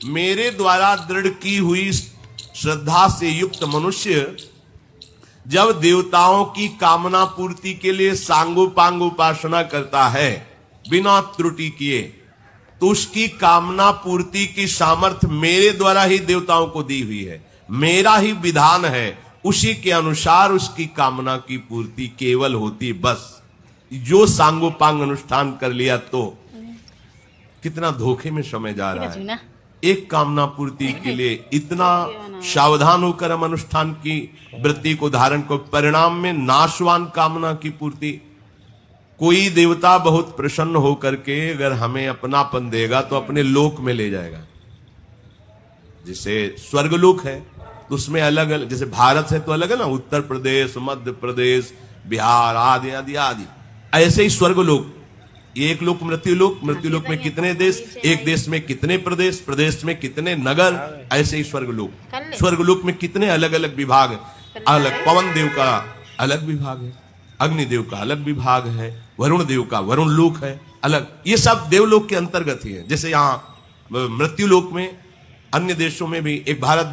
मेरे द्वारा दृढ़ की हुई श्रद्धा से युक्त मनुष्य जब देवताओं की कामना पूर्ति के लिए सांगोपांग उपासना करता है बिना त्रुटि किए, तो उसकी कामना पूर्ति की सामर्थ्य मेरे द्वारा ही देवताओं को दी हुई है। मेरा ही विधान है, उसी के अनुसार उसकी कामना की पूर्ति केवल होती। बस जो सांगोपांग अनुष्ठान कर लिया तो कितना धोखे में समय जा रहा है। एक कामना पूर्ति के लिए इतना सावधान होकर हम अनुष्ठान की वृत्ति को धारण को, परिणाम में नाशवान कामना की पूर्ति। कोई देवता बहुत प्रसन्न होकर के अगर हमें अपनापन देगा तो अपने लोक में ले जाएगा। जैसे स्वर्गलोक है तो उसमें अलग अलग, जैसे भारत है तो अलग है ना, उत्तर प्रदेश, मध्य प्रदेश, बिहार आदि आदि आदि। ऐसे ही स्वर्गलोक, एक लोक मृत्युलोक, मृत्युलोक में कितने देश, एक देश में कितने प्रदेश, प्रदेश में कितने नगर, ऐसे ही स्वर्गलोक, स्वर्गलोक में कितने अलग अलग विभाग, अलग पवन देव का अलग विभाग है, अग्निदेव का अलग विभाग है, वरुण देव का वरुण लोक है अलग। ये सब देवलोक के अंतर्गत ही है। जैसे यहाँ मृत्युलोक में, अन्य देशों में भी एक भारत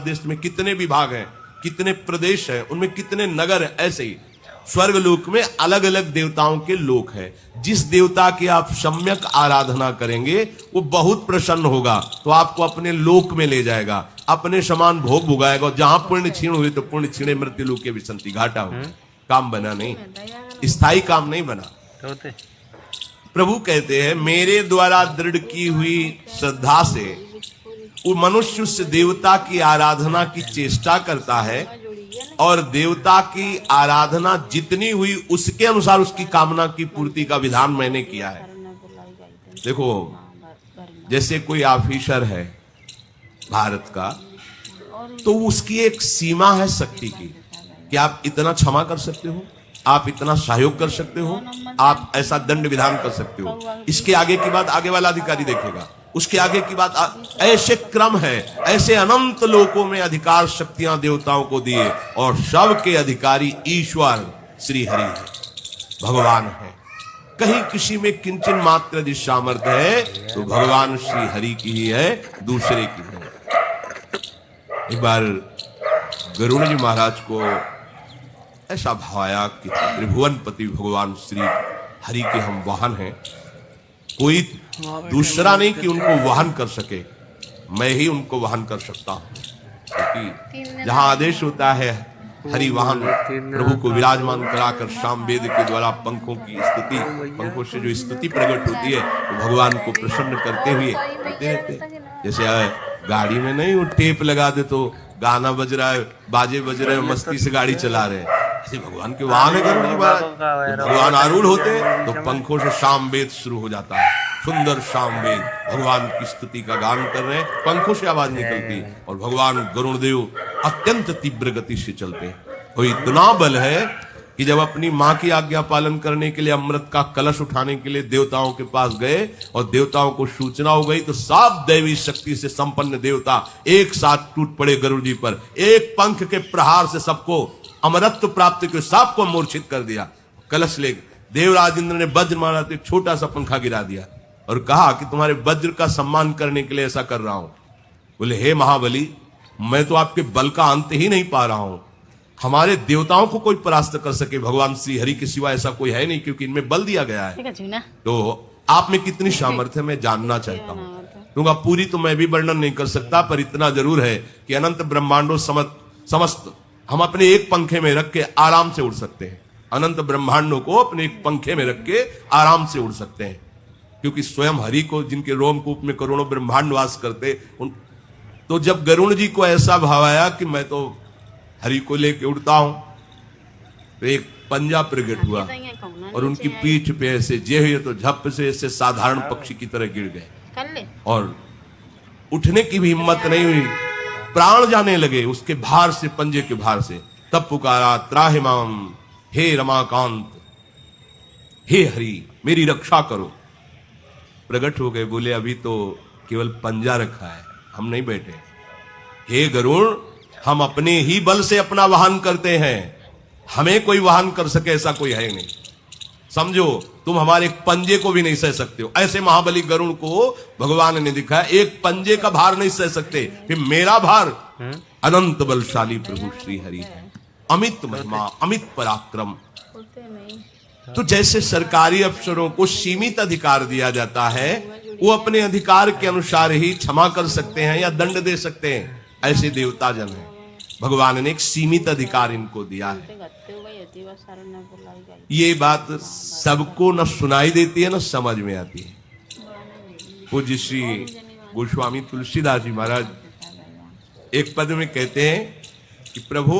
देश में कितने विभाग हैं, कितने प्रदेश हैं, उनमें कितने नगर हैं, ऐसे ही स्वर्गलोक में अलग अलग देवताओं के लोक है। जिस देवता की आप सम्यक आराधना करेंगे वो बहुत प्रसन्न होगा, तो आपको अपने लोक में ले जाएगा, अपने समान भोग भुगाएगा। जहां पुण्य क्षीण हुए तो पुण्य क्षीणे मृत्युलोक के विसंति, घाटा हो, काम बना नहीं, स्थायी काम नहीं बना। प्रभु कहते हैं मेरे द्वारा दृढ़ की हुई श्रद्धा से वो मनुष्य उस देवता की आराधना की चेष्टा करता है, और देवता की आराधना जितनी हुई उसके अनुसार उसकी कामना की पूर्ति का विधान मैंने किया है। देखो, जैसे कोई ऑफिसर है भारत का, तो उसकी एक सीमा है शक्ति की कि आप इतना क्षमा कर सकते हो, आप इतना सहयोग कर सकते हो, आप ऐसा दंड विधान कर सकते हो। इसके आगे की बात आगे वाला अधिकारी देखेगा, उसके आगे की बात ऐसे क्रम है। ऐसे अनंत लोकों में अधिकार शक्तियां देवताओं को दिए, और सबके अधिकारी ईश्वर श्री हरि है, भगवान है। कहीं किसी में किंचन मात्र यदि सामर्थ्य है तो भगवान श्री हरि की ही है, दूसरे की है। एक बार गरुड़ जी महाराज को ऐसा भाया कि त्रिभुवनपति भगवान श्री हरि के हम वाहन हैं, कोई दूसरा नहीं कि उनको वाहन कर सके, मैं ही उनको वाहन कर सकता हूं। क्योंकि जहां आदेश होता है हरि वाहन, प्रभु को विराजमान कराकर साम वेद के द्वारा पंखों की स्तुति, पंखों से जो स्तुति प्रकट होती है वो भगवान को प्रसन्न करते हुए होते रहते। जैसे गाड़ी में नहीं वो टेप लगा दे तो गाना बज रहा है, बाजे बज रहे हैं, मस्ती से गाड़ी चला रहे हैं, ऐसे भगवान के वाहन है गरुड़ जी महाराज। भगवान आरूढ़ होते तो पंखों से साम वेद शुरू हो जाता है, सुंदर साम वेद, भगवान की स्तुति का गान कर रहे हैं, पंखों से आवाज निकलती, और भगवान गरुड़ देव अत्यंत तीव्र गति से चलते हैं। तो इतना बल है कि जब अपनी मां की आज्ञा पालन करने के लिए अमृत का कलश उठाने के लिए देवताओं के पास गए, और देवताओं को सूचना हो गई, तो सब दैवी शक्ति से संपन्न देवता एक साथ टूट पड़े गरुड़ जी पर। एक पंख के प्रहार से सबको अमरत्व प्राप्त के, सबको मूर्छित कर दिया। कलश ले देवराज इंद्र ने वज्र मारा तो एक छोटा सा पंखा गिरा दिया, और कहा कि तुम्हारे वज्र का सम्मान करने के लिए ऐसा कर रहा हूं। बोले हे महाबली, मैं तो आपके बल का अंत ही नहीं पा रहा हूं, हमारे देवताओं को कोई परास्त कर सके भगवान श्री हरि के सिवा ऐसा कोई है नहीं, क्योंकि इनमें बल दिया गया है। तो आप में कितनी सामर्थ्य मैं जानना चाहता हूं। क्योंकि पूरी तो मैं भी वर्णन नहीं कर सकता, पर इतना जरूर है कि अनंत ब्रह्मांडों समस्त हम अपने एक पंखे में रख के आराम से उड़ सकते हैं। अनंत ब्रह्मांडों को अपने एक पंखे में रख के आराम से उड़ सकते हैं, क्योंकि स्वयं हरि को, जिनके रोमकूप में करोड़ों ब्रह्मांड वास करते, तो जब गरुड़ जी को ऐसा भाव आया कि मैं तो हरि को लेके उड़ता हूं, तो एक पंजा प्रकट हुआ, और उनकी पीठ पे ऐसे जे हुए तो झप से ऐसे साधारण पक्षी की तरह गिर गए, और उठने की भी हिम्मत नहीं हुई, प्राण जाने लगे उसके भार से, पंजे के भार से। तब पुकारा त्राहिमाम, हे रमाकांत, हे हरि मेरी रक्षा करो। प्रकट हो गए, बोले अभी तो केवल पंजा रखा है, हम नहीं बैठे। हे गरुड़, हम अपने ही बल से अपना वाहन करते हैं, हमें कोई वाहन कर सके ऐसा कोई है नहीं। समझो तुम हमारे एक पंजे को भी नहीं सह सकते हो। ऐसे महाबली गरुड़ को भगवान ने दिखाया, एक पंजे का भार नहीं सह सकते, फिर मेरा भार। अनंत बलशाली प्रभु श्री हरि है, अमित महिमा, अमित पराक्रम। तो जैसे सरकारी अफसरों को सीमित अधिकार दिया जाता है, वो अपने अधिकार के अनुसार ही क्षमा कर सकते हैं या दंड दे सकते हैं, ऐसे देवता जन हैं। भगवान ने एक सीमित अधिकार इनको दिया है। ये बात सबको न सुनाई देती है न समझ में आती है। पूज्य श्री गोस्वामी तुलसीदास जी महाराज एक पद में कहते हैं कि प्रभु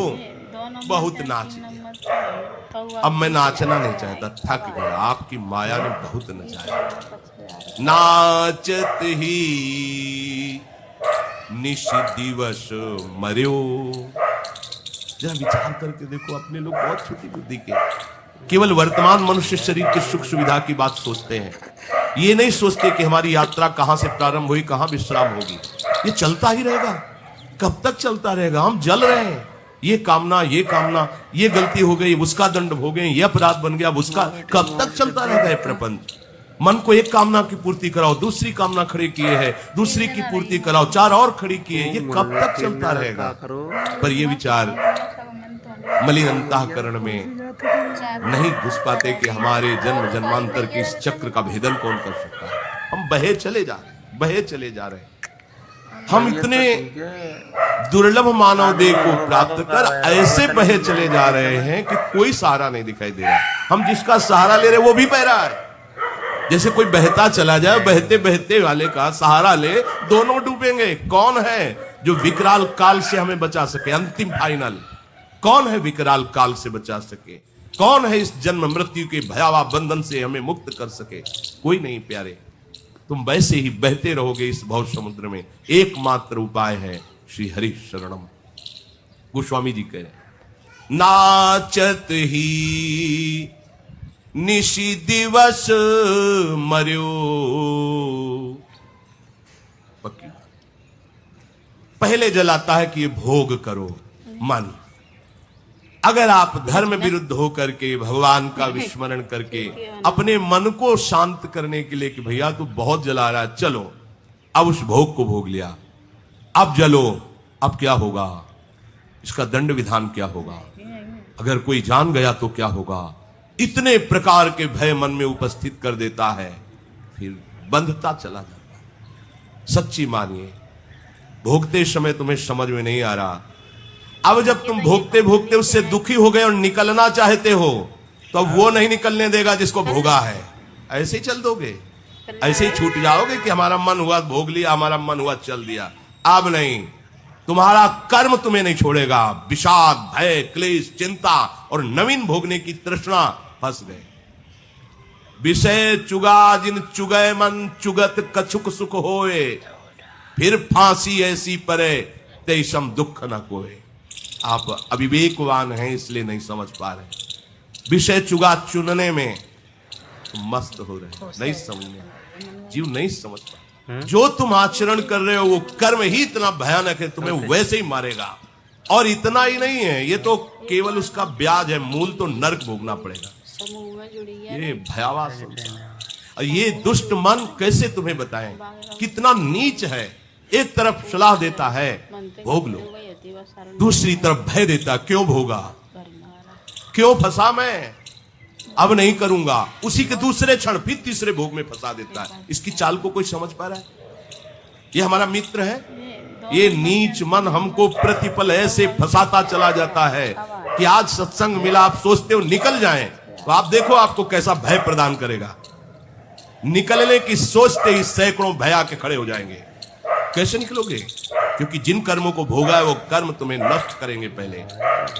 बहुत नाच लिया, अब मैं नाचना नहीं चाहता, थक गया, आपकी माया ने बहुत नचाया। नाचत ही निश दिवस मर्यो। जरा विचार करके देखो, अपने लोग बहुत छोटी बुद्धि के, केवल वर्तमान मनुष्य शरीर के सुख सुविधा की बात सोचते हैं। ये नहीं सोचते कि हमारी यात्रा कहां से प्रारंभ हुई, कहां विश्राम होगी। ये चलता ही रहेगा, कब तक चलता रहेगा? हम जल रहे हैं, ये कामना, ये गलती हो गई, उसका दंड भोगे, ये अपराध बन गया, उसका, कब तक चलता रहेगा ये प्रपंच? मन को एक कामना की पूर्ति कराओ, दूसरी कामना खड़ी किए है, दूसरी की पूर्ति कराओ, चार और खड़ी किए, ये कब तक चलता रहेगा? पर ये विचार मलिन अंतःकरण में नहीं घुस पाते कि हमारे जन्म जन्मांतर के इस चक्र का भेदन कौन कर सकता है। हम बहे चले जा रहे हैं। हम इतने दुर्लभ मानव देह को प्राप्त कर ऐसे बहे चले जा रहे हैं कि कोई सहारा नहीं दिखाई दे रहा। हम जिसका सहारा ले रहे वो भी बह रहा है। जैसे कोई बहता चला जाए, बहते बहते वाले का सहारा ले, दोनों डूबेंगे। कौन है जो विकराल काल से हमें बचा सके? अंतिम फाइनल कौन है विकराल काल से बचा सके? कौन है इस जन्म मृत्यु के भयावह बंधन से हमें मुक्त कर सके? कोई नहीं प्यारे। तुम वैसे ही बहते रहोगे इस भव समुद्र में। एकमात्र उपाय है श्री हरि शरणम। गोस्वामी जी कह रहे, नाचत ही निशि दिवस मर्यो। पक्की पहले जलाता है कि ये भोग करो मन। अगर आप धर्म विरुद्ध होकर के भगवान का विस्मरण करके अपने मन को शांत करने के लिए कि भैया तू बहुत जला रहा है, चलो अब उस भोग को भोग लिया, अब जलो, अब क्या होगा? इसका दंड विधान क्या होगा? अगर कोई जान गया तो क्या होगा? इतने प्रकार के भय मन में उपस्थित कर देता है, फिर बंधता चला जाता है। सच्ची मानिए, भोगते समय तुम्हें समझ में नहीं आ रहा, अब जब तुम भोगते भोगते उससे दुखी हो गए और निकलना चाहते हो, तो अब वो नहीं निकलने देगा जिसको भोगा है। ऐसे ही चल दोगे, ऐसे ही छूट जाओगे कि हमारा मन हुआ भोग लिया, हमारा मन हुआ चल दिया। अब नहीं, तुम्हारा कर्म तुम्हें नहीं छोड़ेगा। विषाद, भय, क्लेश, चिंता और नवीन भोगने की तृष्णा फंस गए। विषय चुगा जिन चुगय मन, चुगत कछुक सुख होए, फिर फांसी ऐसी परे तेषम दुख न कोए। आप अविवेकवान हैं इसलिए नहीं समझ पा रहे। विषय चुगा चुनने में तुम मस्त हो रहे, नहीं समझने, जीव नहीं समझ पा। जो तुम आचरण कर रहे हो वो कर्म ही इतना भयानक है, तुम्हें वैसे ही मारेगा। और इतना ही नहीं है, ये तो केवल उसका ब्याज है, मूल तो नरक भोगना पड़ेगा। ये भयावह संसार। ये दुष्ट मन कैसे तुम्हें बताएं कितना नीच है। एक तरफ सलाह देता है भोग लो, दूसरी तरफ भय देता, क्यों भोगा, क्यों फंसा मैं, अब नहीं करूंगा। उसी के दूसरे क्षण फिर तीसरे भोग में फंसा देता है। इसकी चाल को कोई समझ पा रहा है? ये हमारा मित्र है। ये नीच मन हमको प्रतिपल ऐसे फंसाता चला जाता है कि आज सत्संग मिला, आप सोचते हो निकल जाएं, तो आप देखो आपको कैसा भय प्रदान करेगा। निकलने की सोचते ही सैकड़ों भय आके खड़े हो जाएंगे। कैसे निकलोगे? क्योंकि जिन कर्मों को भोगा है वो कर्म तुम्हें नष्ट करेंगे पहले।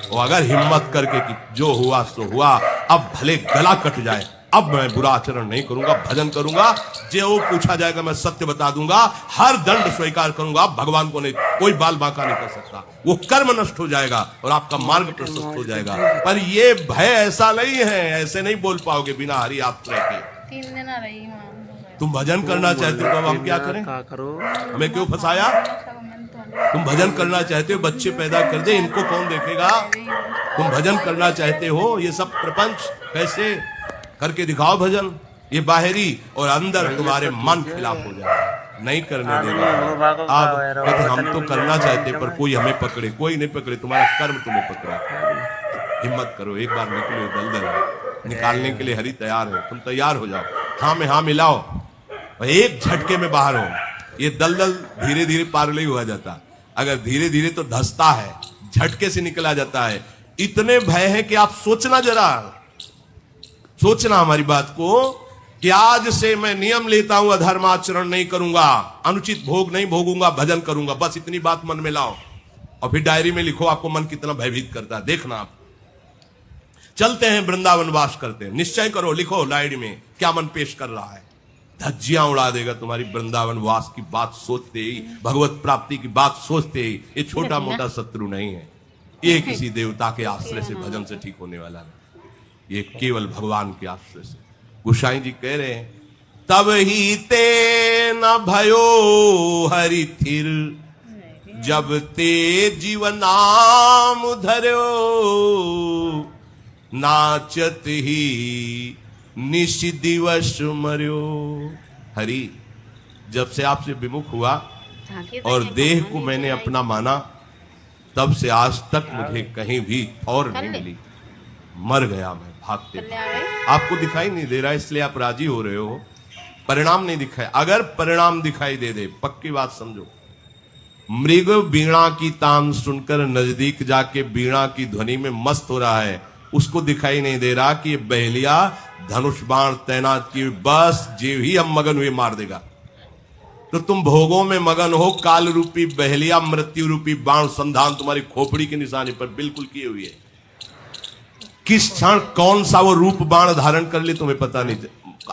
और अगर हिम्मत करके कि जो हुआ सो हुआ, अब भले गला कट जाए, अब मैं बुरा आचरण नहीं करूंगा, भजन करूंगा, जो पूछा जाएगा मैं सत्य बता दूंगा, हर दंड स्वीकार करूंगा, भगवान को नहीं, कोई बाल बांका नहीं कर सकता। वो कर्म नष्ट हो जाएगा और आपका मार्ग प्रशस्त हो जाएगा। पर ये भय ऐसा नहीं है, ऐसे नहीं बोल पाओगे बिना हरि आश्रय के। 3 दिन आ रही। तुम भजन करना चाहते हो, अब हम क्या करें? हमें क्यों फंसाया? तुम भजन करना चाहते हो, बच्चे पैदा कर दे, इनको कौन देखेगा? तुम भजन करना चाहते हो, ये सब प्रपंच कैसे? करके दिखाओ भजन, ये बाहरी और अंदर तुम्हारे मन खिलाफ हो जाएगा, नहीं करने देगा। आप कहते हम तो करना चाहते पर कोई हमें पकड़े, कोई नहीं पकड़े, तुम्हारा कर्म तुम्हें पकड़े। हिम्मत करो, एक बार निकलो दलदल, निकालने के लिए हरि तैयार है, तुम तैयार हो जाओ, हाँ में हाँ मिलाओ, एक झटके में बाहर हो। ये दलदल धीरे धीरे पार नहीं हुआ जाता, अगर धीरे धीरे तो धंसता है, झटके से निकला जाता है। इतने भय है कि आप सोचना, जरा सोचना हमारी बात को, कि आज से मैं नियम लेता हूं, अधर्माचरण नहीं करूंगा, अनुचित भोग नहीं भोगूंगा, भजन करूंगा, बस इतनी बात मन में लाओ और फिर डायरी में लिखो आपको मन कितना भयभीत करता है। देखना आप चलते हैं वृंदावन वास करते हैं, निश्चय करो, लिखो डायरी में क्या मन पेश कर रहा है, धज्जियां उड़ा देगा तुम्हारी वृंदावन वास की बात सोचते ही, भगवत प्राप्ति की बात सोचते ही। ये छोटा मोटा शत्रु नहीं है, ये किसी देवता के आश्रय से भजन से ठीक होने वाला नहीं, ये केवल भगवान के आश्रय से। गोसाई जी कह रहे हैं, तब ही ते न भयो हरि थिर, जब ते जीवन नाम धर्यो, नाचत ही निश दिवस मर्यो। हरि जब से आपसे विमुख हुआ और देह को मैंने अपना माना, तब से आज तक मुझे कहीं भी और नहीं मिली, मर गया मैं भागते। आपको दिखाई नहीं दे रहा इसलिए आप राजी हो रहे हो, परिणाम नहीं दिखाई। अगर परिणाम दिखाई दे दे, पक्की बात समझो, मृग बीणा की तान सुनकर नजदीक जाके बीणा की ध्वनि में मस्त हो रहा है, उसको दिखाई नहीं दे रहा कि ये बहलिया धनुष बाण तैनात की, बस जीव ही हम मगन हुए मार देगा। तो तुम भोगों में मगन हो, काल रूपी बहलिया मृत्यु रूपी बाण संधान तुम्हारी खोपड़ी के निशाने पर बिल्कुल किए हुए है। किस क्षण कौन सा वो रूप बाण धारण कर ले तुम्हें पता नहीं।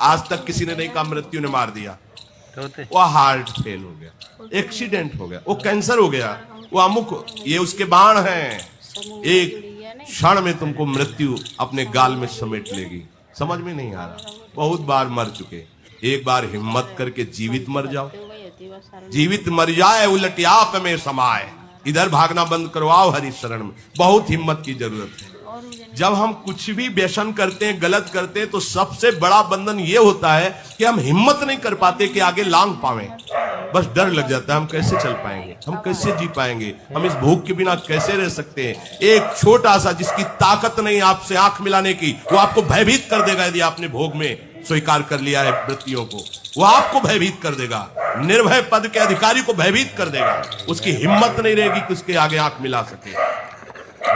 आज तक किसी ने नहीं कहा मृत्यु ने मार दिया, वो हार्ट फेल हो गया, एक्सीडेंट हो गया, वो कैंसर हो गया, वो अमुक, ये उसके बाण हैं। एक क्षण में तुमको मृत्यु अपने गाल में समेट लेगी, समझ में नहीं आ रहा। बहुत बार मर चुके, एक बार हिम्मत करके जीवित मर जाओ, जीवित मर जाए उलट आप में समाए, इधर भागना बंद करवाओ हरि शरण में। बहुत हिम्मत की जरूरत है। जब हम कुछ भी व्यसन करते हैं, गलत करते हैं, तो सबसे बड़ा बंधन ये होता है कि हम हिम्मत नहीं कर पाते कि आगे लांग पावें। बस डर लग जाता है, हम कैसे चल पाएंगे, हम कैसे जी पाएंगे, हम इस भूख के बिना कैसे रह सकते हैं। एक छोटा सा जिसकी ताकत नहीं आपसे आंख मिलाने की, वो आपको भयभीत कर देगा। यदि आपने भोग में स्वीकार कर लिया है वृत्तियों को, वो आपको भयभीत कर देगा, निर्भय पद के अधिकारी को भयभीत कर देगा। उसकी हिम्मत नहीं रहेगी कि उसके आगे आंख मिला सके।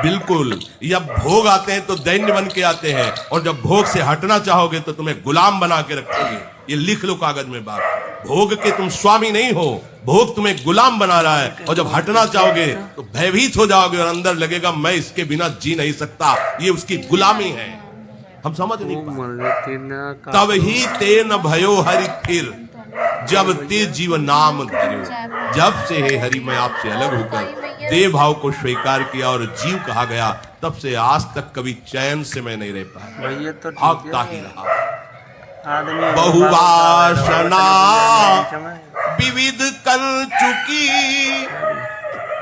बिल्कुल, जब भोग आते हैं तो दैन्य बन के आते हैं, और जब भोग से हटना चाहोगे तो तुम्हें गुलाम बना के रखेंगे। ये लिख लो कागज में बात, भोग के तुम स्वामी नहीं हो, भोग तुम्हें गुलाम बना रहा है। और जब हटना चाहोगे तो भयभीत हो जाओगे और अंदर लगेगा मैं इसके बिना जी नहीं सकता, ये उसकी गुलामी है। हम समझ नहीं पाते। तब ही ते न भयो हरि फिर, जब ते जीवन नाम धर्यो। जब से हे हरि मैं आपसे अलग होकर देव भाव को स्वीकार किया और जीव कहा गया, तब से आज तक कभी चैन से मैं नहीं रह पाया, भागता ही रहा। बहुवासना विविध कर चुकी,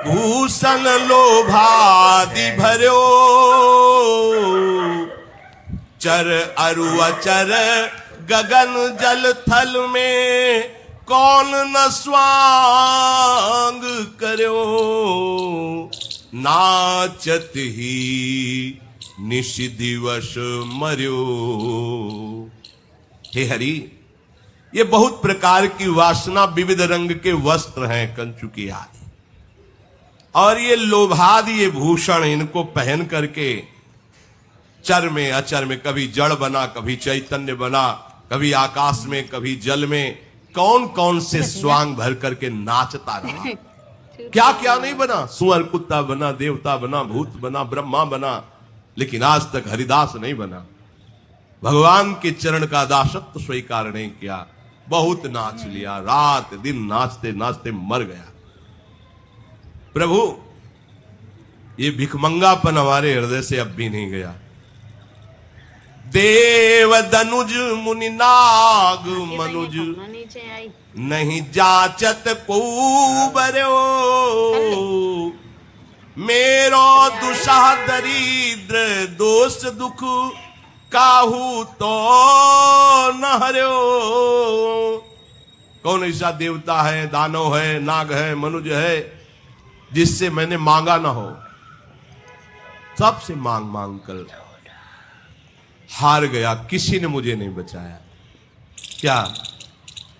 भूषण लोभादि भर्यो। चर अरु अचर गगन जल थल में, कौन न स्वांग कर्यो। नाचत ही निश दिवस मर्यो। हे हरि, ये बहुत प्रकार की वासना, विविध रंग के वस्त्र हैं कंचुकी आदि, और ये लोभादि ये भूषण, इनको पहन करके चर में अचर में, कभी जड़ बना, कभी चैतन्य बना, कभी आकाश में, कभी जल में, कौन कौन से स्वांग भर करके नाचता रहा। क्या क्या नहीं बना, सुअर कुत्ता बना, देवता बना, भूत बना, ब्रह्मा बना, लेकिन आज तक हरिदास नहीं बना। भगवान के चरण का दासत्व स्वीकार नहीं किया, बहुत नाच लिया, रात दिन नाचते नाचते मर गया। प्रभु, ये भिखमंगापन हमारे हृदय से अब भी नहीं गया। देव दनुज मुनि नाग मनुज, नहीं जाचत को बर्यो। मेरो दुषा दरिद्र दोष दुख, काहू तो न हर्यो। कौन ऐसा देवता है, दानव है, नाग है, मनुष्य है जिससे मैंने मांगा ना हो? सबसे मांग मांग कर हार गया, किसी ने मुझे नहीं बचाया। क्या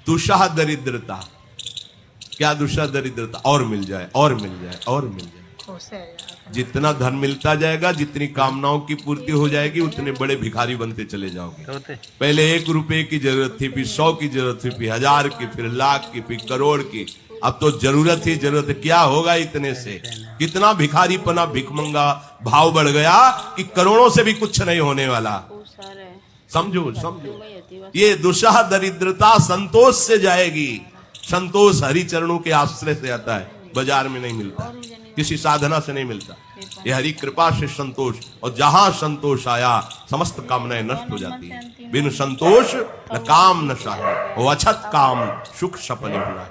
दुष्हा दरिद्रता, क्या दुष्हा दरिद्रता? और मिल जाए, और मिल जाए, और मिल जाए। जितना धन मिलता जाएगा, जितनी कामनाओं की पूर्ति हो जाएगी, उतने बड़े भिखारी बनते चले जाओगे। पहले 1 रुपए की जरूरत थी, फिर 100 की जरूरत थी, फिर 1000 की, फिर लाख की, फिर करोड़ की। अब तो जरूरत ही जरूरत है। क्या होगा इतने से? कितना भिखारीपना, भिखमंगा भाव बढ़ गया कि करोड़ों से भी कुछ नहीं होने वाला। समझो समझो, ये दुष्हा दरिद्रता संतोष से जाएगी। संतोष हरि चरणों के आश्रय से आता है, बाजार में नहीं मिलता, किसी साधना से नहीं मिलता। ये हरि कृपा से संतोष, और जहां संतोष आया समस्त कामनाएं नष्ट हो जाती है। बिन संतोष न काम न साहे, वो अछत काम सुख सपने हुआ।